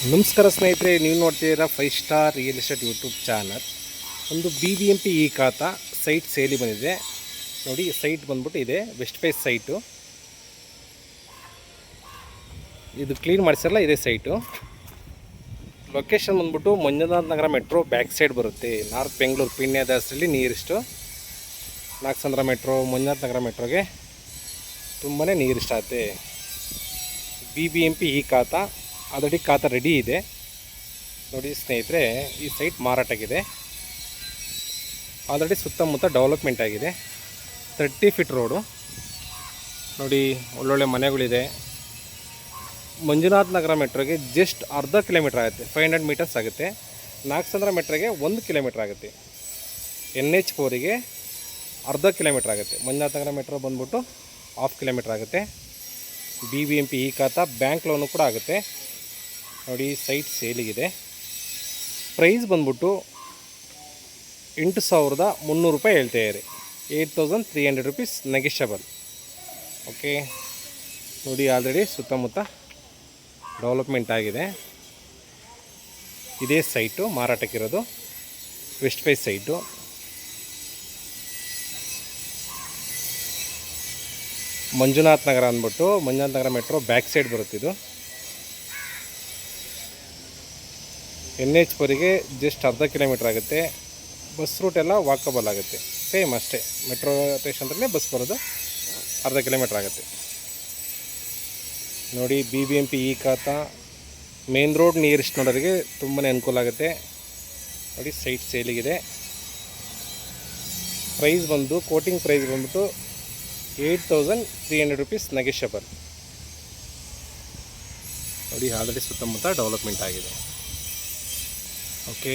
ನಮಸ್ಕಾರ ಸ್ನೇಹಿತರೆ, ನೀವು ನೋಡ್ತಿದ್ದೀರಾ 5 star real estate YouTube channel. ಒಂದು BBMP ಈ ಖಾತಾ ಸೈಟ್ ಸೇಲಿ ಬಂದಿದೆ ನೋಡಿ. ಸೈಟ್ ಬಂದ್ಬಿಟ್ಟು ಇದೆ ವೆಸ್ಟ್ ಫೇಸ್ ಸೈಟು. ಇದು ಕ್ಲೀನ್ ಮಾಡಿಸಿರಲ್ಲ, ಇದೇ ಸೈಟು. ಲೊಕೇಶನ್ ಬಂದ್ಬಿಟ್ಟು Manjunatha Nagar metro back side ಬರುತ್ತೆ. ನಾರ್ತ್ ಬೆಂಗಳೂರು ಪಿಣ್ಯದಾಸರಲ್ಲಿ ನೀರಿಷ್ಟು. ನಾಗಸಂದ್ರ ಮೆಟ್ರೋ, ಮಂಜುನಾಥ ನಗರ ಮೆಟ್ರೋಗೆ ತುಂಬಾ ನೀರಿಷ್ಟ ಆಗುತ್ತೆ. BBMP ಈ ಖಾತಾ ಆಲ್ರೆಡಿ ಖಾತಾ ರೆಡಿ ಇದೆ ನೋಡಿ ಸ್ನೇಹಿತರೆ. ಈ ಸೈಟ್ ಮಾರಾಟಕ್ಕಿದೆ. ಆಲ್ರೆಡಿ ಸುತ್ತಮುತ್ತ ಡೆವಲಪ್ಮೆಂಟ್ ಆಗಿದೆ. 30 ಫೀಟ್ ರೋಡು ನೋಡಿ. ಒಳ್ಳೊಳ್ಳೆ ಮನೆಗಳಿದೆ. ಮಂಜುನಾಥ ನಗರ ಮೆಟ್ರೋಗೆ ಜಸ್ಟ್ ಅರ್ಧ ಕಿಲೋಮೀಟ್ರ್ ಆಗುತ್ತೆ, 500 ಮೀಟರ್ಸ್ ಆಗುತ್ತೆ. ನಾಗಸಂದ್ರ ಮೆಟ್ರೋಗೆ 1 ಕಿಲೋಮೀಟ್ರ್ ಆಗುತ್ತೆ. NH4ಗೆ ಅರ್ಧ ಕಿಲೋಮೀಟ್ರ್ ಆಗುತ್ತೆ. ಮಂಜುನಾಥ ನಗರ ಮೆಟ್ರೋ ಬಂದ್ಬಿಟ್ಟು 1/2 ಕಿಲೋಮೀಟ್ರ್ ಆಗುತ್ತೆ. BBMP ಈ ಖಾತಾ ಬ್ಯಾಂಕ್ ಲೋನು ಕೂಡ ಆಗುತ್ತೆ ನೋಡಿ. ಸೈಟ್ ಸೇಲಿಗಿದೆ. ಪ್ರೈಸ್ ಬಂದ್ಬಿಟ್ಟು 8,300 ರೂಪಾಯಿ ಹೇಳ್ತಾಯಿದ್ದಾರೆ. 8,300 ರುಪೀಸ್ ನೆಗೆಷಬಲ್. ಓಕೆ ನೋಡಿ, ಆಲ್ರೆಡಿ ಸುತ್ತಮುತ್ತ ಡೆವಲಪ್ಮೆಂಟ್ ಆಗಿದೆ. ಇದೇ ಸೈಟು ಮಾರಾಟಕ್ಕಿರೋದು, west face site. Manjunath Nagar ಅಂದ್ಬಿಟ್ಟು Manjunath Nagar metro back side ಬರುತ್ತಿದ್ದು. NH4ಗೆ ಜಸ್ಟ್ ಅರ್ಧ ಕಿಲೋಮೀಟ್ರ್ ಆಗುತ್ತೆ. ಬಸ್ ರೂಟ್ ಎಲ್ಲ ವಾಕಬಲ್ ಆಗುತ್ತೆ, ಸೇಮ್ ಅಷ್ಟೇ. ಮೆಟ್ರೋ ಸ್ಟೇಷನ್ದಲ್ಲೇ ಬಸ್ ಬರೋದು, ಅರ್ಧ ಕಿಲೋಮೀಟ್ರ್ ಆಗುತ್ತೆ ನೋಡಿ. BBMP ಈ ಖಾತಾ ಮೇನ್ ರೋಡ್ ನಿಯರೆಸ್ಟ್ ನೋಡೋರಿಗೆ ತುಂಬಾ ಅನುಕೂಲ ಆಗುತ್ತೆ ನೋಡಿ. ಸೈಟ್ ಸೇಲಿಗಿದೆ. ಪ್ರೈಸ್ ಬಂದು ಕೋಟಿಂಗ್ ಪ್ರೈಸ್ ಬಂದ್ಬಿಟ್ಟು 8,300 ರುಪೀಸ್ ನೆಗೆಷಬಲ್ ನೋಡಿ. ಆಲ್ರೆಡಿ ಸುತ್ತಮುತ್ತ ಡೆವಲಪ್ಮೆಂಟ್ ಆಗಿದೆ. ಓಕೆ.